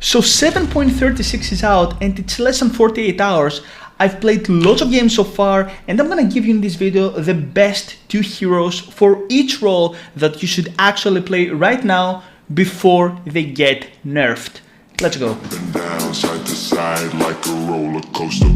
So 7.36 is out and it's less than 48 hours. I've played lots of games so far and I'm gonna give you in this video the best 2 heroes for each role that you should actually play right now before they get nerfed. Let's go. Down side to side like a roller coaster.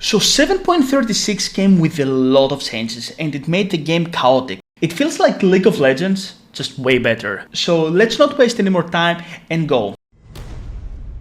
So 7.36 came with a lot of changes and it made the game chaotic. It feels like League of Legends, just way better. So let's not waste any more time and go.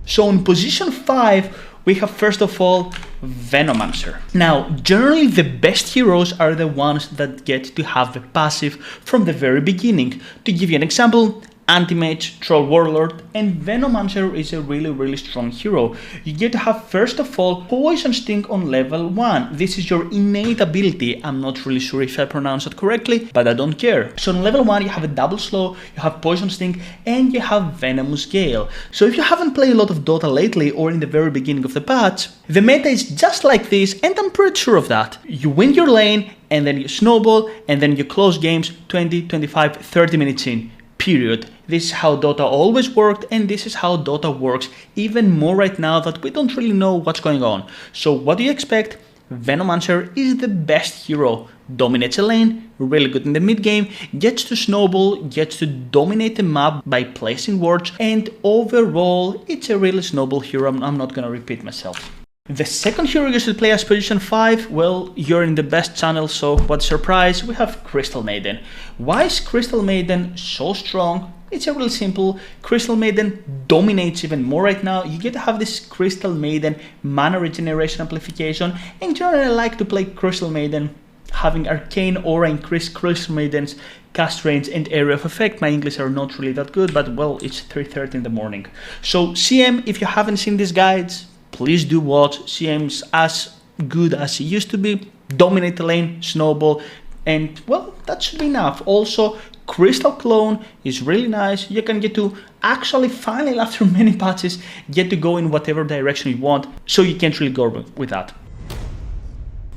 So in position 5, we have first of all Venomancer. Now, generally the best heroes are the ones that get to have the passive from the very beginning. To give you an example, Anti-Mage, Troll Warlord, and Venomancer is a really strong hero. You get to have first of all Poison Sting on level 1. This is your innate ability. I'm not really sure if I pronounced it correctly, but I don't care. So on level 1 you have a double slow, you have Poison Sting, and you have Venomous Gale. So if you haven't played a lot of Dota lately or in the very beginning of the patch, the meta is just like this and I'm pretty sure of that. You win your lane and then you snowball and then you close games 20, 25, 30 minutes in. Period. This is how Dota always worked and this is how Dota works even more right now that we don't really know what's going on. So what do you expect? Venomancer is the best hero. Dominates a lane, really good in the mid game, gets to snowball, gets to dominate the map by placing wards, and overall it's a really snowball hero. I'm not gonna repeat myself. The second hero you should play as position 5, well, you're in the best channel, so what surprise, we have Crystal Maiden. Why is Crystal Maiden so strong? It's a real simple. Crystal Maiden dominates even more right now. You get to have this Crystal Maiden mana regeneration amplification, and generally I like to play Crystal Maiden having Arcane Aura increase Crystal Maiden's cast range and area of effect. My English are not really that good, but well, it's 3:30 in the morning. So CM, if you haven't seen these guides, please do watch. CM's as good as he used to be. Dominate the lane, snowball, and well, that should be enough. Also, Crystal Clone is really nice. You can get to actually finally, after many patches, get to go in whatever direction you want, so you can't really go with that.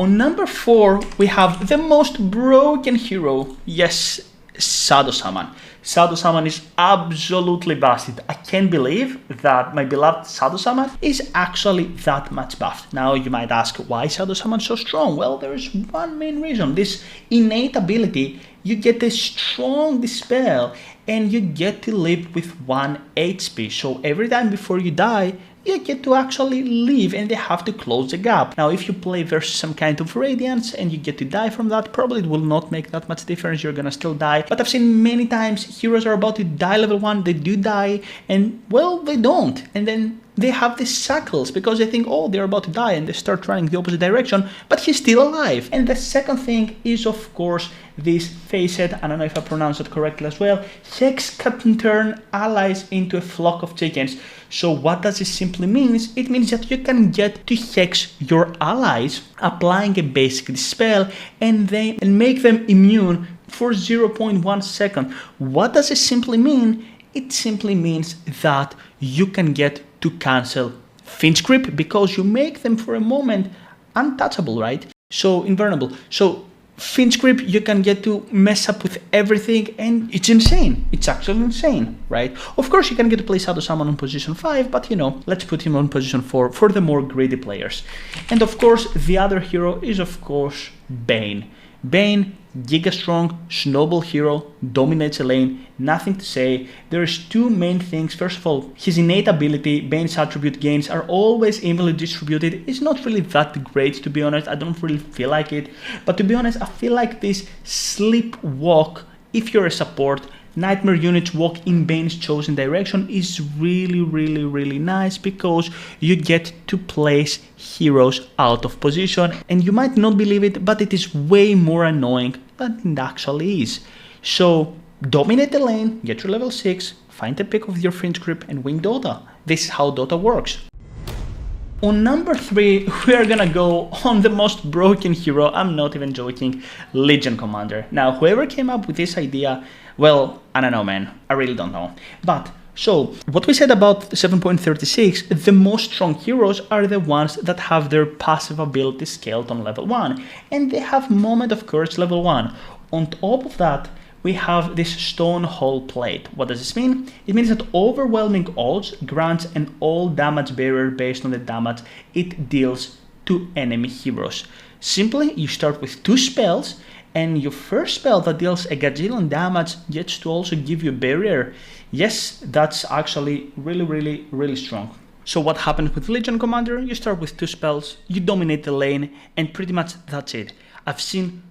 On number 4, we have the most broken hero. Yes, Shadow Shaman. Shadow Shaman is absolutely busted. I can't believe that my beloved Shadow Shaman is actually that much buffed. Now you might ask, why Shadow Shaman so strong? Well, there is one main reason. This innate ability, you get a strong dispel and you get to live with 1 HP. So every time before you die, you get to actually live and they have to close the gap. Now if you play versus some kind of Radiance and you get to die from that, probably it will not make that much difference, you're gonna still die. But I've seen many times heroes are about to die level 1, they do die, and well, they don't. And then they have these shackles because they think, oh, they're about to die, and they start running the opposite direction, but he's still alive. And the second thing is, of course, this Facet, I don't know if I pronounced it correctly as well, Hex can turn allies into a flock of chickens. So what does this simply mean? It means that you can get to hex your allies, applying a basic dispel, and make them immune for 0.1 second. What does it simply mean? It simply means that you can get to cancel Finch Grip because you make them for a moment untouchable, right? So invulnerable. So Finch Grip, you can get to mess up with everything and it's insane. It's actually insane, right? Of course, you can get to play Shadow Shaman on position 5, but you know, let's put him on position 4 for the more greedy players. And of course, the other hero is of course Bane. Bane, Giga Strong, Snowball hero, dominates a lane, nothing to say. There's 2 main things. First of all, his innate ability, Bane's attribute gains are always evenly distributed. It's not really that great, to be honest. I don't really feel like it. But to be honest, I feel like this sleepwalk, if you're a support, Nightmare units walk in Bane's chosen direction is really nice because you get to place heroes out of position, and you might not believe it, but it is way more annoying than it actually is. So dominate the lane, get to level 6, find the pick of your Finch Grip and win Dota. This is how Dota works. On number 3, we are gonna go on the most broken hero, I'm not even joking, Legion Commander. Now, whoever came up with this idea, well, I don't know, man, I really don't know. But, so, what we said about 7.36, the most strong heroes are the ones that have their passive ability scaled on level 1, and they have Moment of Courage level 1. On top of that, we have this stone hull plate. What does this mean? It means that overwhelming odds grants an all damage barrier based on the damage it deals to enemy heroes. Simply, you start with 2 spells, and your first spell that deals a gajillion damage gets to also give you a barrier. Yes, that's actually really strong. So what happens with Legion Commander? You start with 2 spells, you dominate the lane, and pretty much that's it. I've seen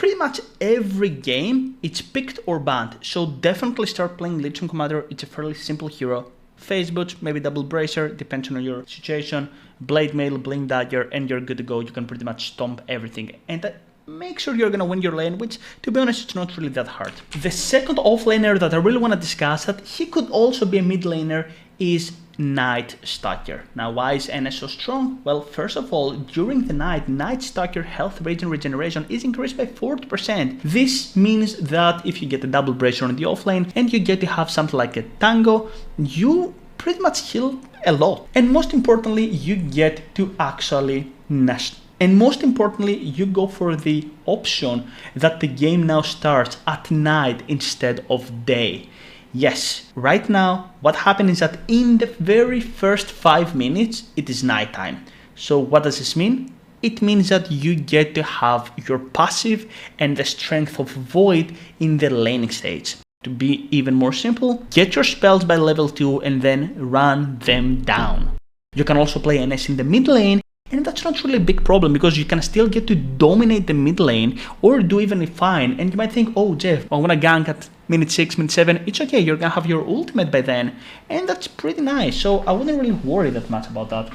pretty much every game it's picked or banned, so definitely start playing Legion Commander. It's a fairly simple hero. Phase boots, maybe double bracer, depends on your situation, blade mail, blink dagger, and you're good to go. You can pretty much stomp everything, and make sure you're gonna win your lane, which to be honest, it's not really that hard. The second offlaner that I really want to discuss, that he could also be a mid laner, is Night Stalker. Now, why is NS so strong? Well, first of all, during the night, Night Stalker health rate and regeneration is increased by 40%. This means that if you get a double bracer on the offlane and you get to have something like a tango, you pretty much heal a lot. And most importantly, you get to actually nest. And most importantly, you go for the option that the game now starts at night instead of day. Yes, right now, what happened is that in the very first 5 minutes, it is nighttime. So what does this mean? It means that you get to have your passive and the strength of Void in the laning stage. To be even more simple, get your spells by level 2 and then run them down. You can also play NS in the mid lane, and that's not really a big problem because you can still get to dominate the mid lane or do even fine. And you might think, oh Jeff, I'm gonna gank at minute 6, minute 7. It's okay, you're gonna have your ultimate by then. And that's pretty nice, so I wouldn't really worry that much about that.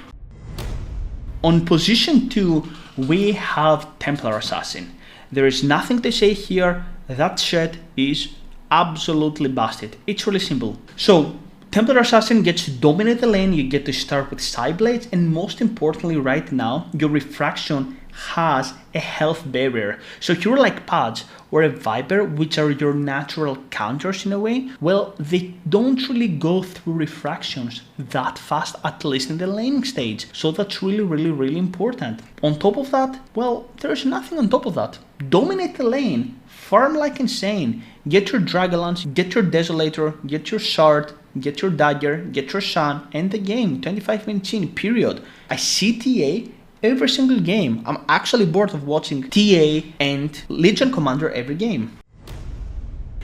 On position 2, we have Templar Assassin. There is nothing to say here. That shit is absolutely busted. It's really simple. So Templar Assassin gets to dominate the lane, you get to start with side blades, and most importantly right now, your refraction has a health barrier. So if you're like Pudge or a Viper, which are your natural counters in a way, well, they don't really go through refractions that fast, at least in the laning stage. So that's really important. On top of that, well, there's nothing on top of that. Dominate the lane, farm like insane, get your Dragalons, get your Desolator, get your Shard, get your Dagger, get your Shan, and the game, 25 minutes in, period. I see TA every single game. I'm actually bored of watching TA and Legion Commander every game.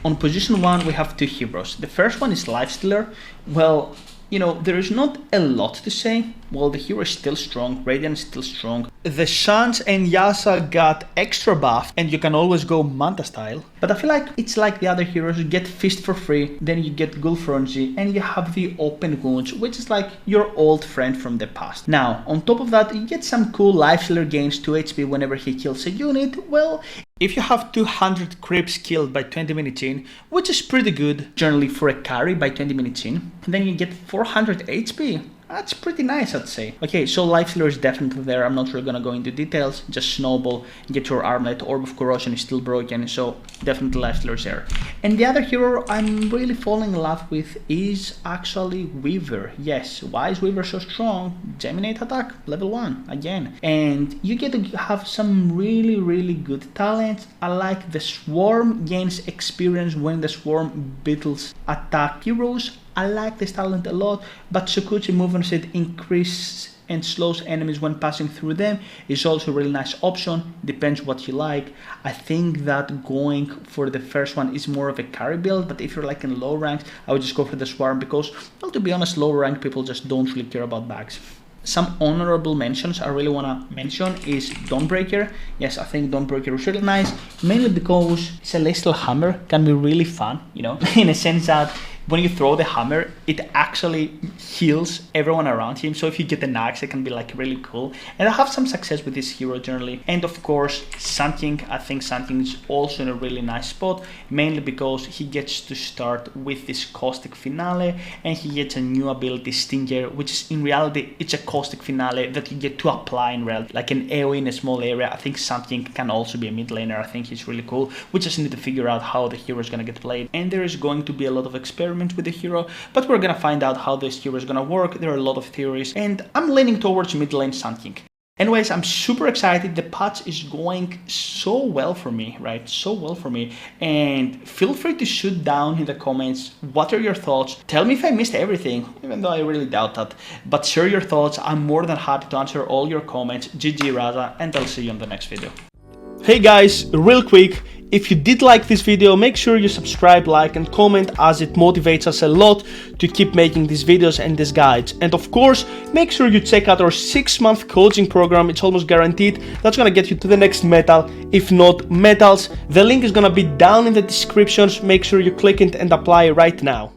On position 1, we have 2 heroes. The first one is Lifestealer. Well, you know, there is not a lot to say. Well, the hero is still strong, Radiant is still strong. The Shans and Yasuo got extra buff, and you can always go Manta style. But I feel like it's like the other heroes. You get Fist for free, then you get Gulfrenzy, and you have the Open Wounds, which is like your old friend from the past. Now, on top of that, you get some cool Lifestealer gains 2 HP whenever he kills a unit. Well, if you have 200 creeps killed by 20 minutes in, which is pretty good generally for a carry by 20 minutes in, then you get 400 HP. That's pretty nice, I'd say. Okay, so Lifestealer is definitely there. I'm not really gonna go into details. Just snowball, get your armlet. Orb of Corrosion is still broken, so definitely Lifestealer is there. And the other hero I'm really falling in love with is actually Weaver. Yes, why is Weaver so strong? Geminate attack, level 1, again. And you get to have some really good talents. I like the Swarm gains experience when the Swarm beetles attack heroes. I like this talent a lot, but Sukuchi movement set increases and slows enemies when passing through them is also a really nice option. Depends what you like. I think that going for the first one is more of a carry build, but if you're like in low ranks, I would just go for the Swarm because, well, to be honest, low rank people just don't really care about bags. Some honorable mentions I really want to mention is Dawnbreaker. Yes, I think Dawnbreaker is really nice, mainly because Celestial Hammer can be really fun, you know, in a sense that when you throw the hammer, it actually heals everyone around him. So if you get an axe, it can be like really cool. And I have some success with this hero generally. And of course, Sand King. I think Sand King is also in a really nice spot, mainly because he gets to start with this Caustic Finale, and he gets a new ability, Stinger, which is in reality, it's a Caustic Finale that you get to apply in reality, like an AoE in a small area. I think Sand King can also be a mid laner. I think he's really cool. We just need to figure out how the hero is going to get played. And there is going to be a lot of experiments with the hero, but we're gonna find out how this hero is gonna work. There are a lot of theories, and I'm leaning towards mid lane Sand King. Anyways, I'm super excited. The patch is going so well for me, right? So well for me. And feel free to shoot down in the comments. What are your thoughts? Tell me if I missed everything, even though I really doubt that. But share your thoughts. I'm more than happy to answer all your comments. GG Raza, and I'll see you on the next video. Hey guys, real quick, if you did like this video, make sure you subscribe, like and comment, as it motivates us a lot to keep making these videos and these guides. And of course, make sure you check out our 6-month coaching program. It's almost guaranteed. That's gonna get you to the next metal, if not metals. The link is gonna be down in the descriptions. Make sure you click it and apply right now.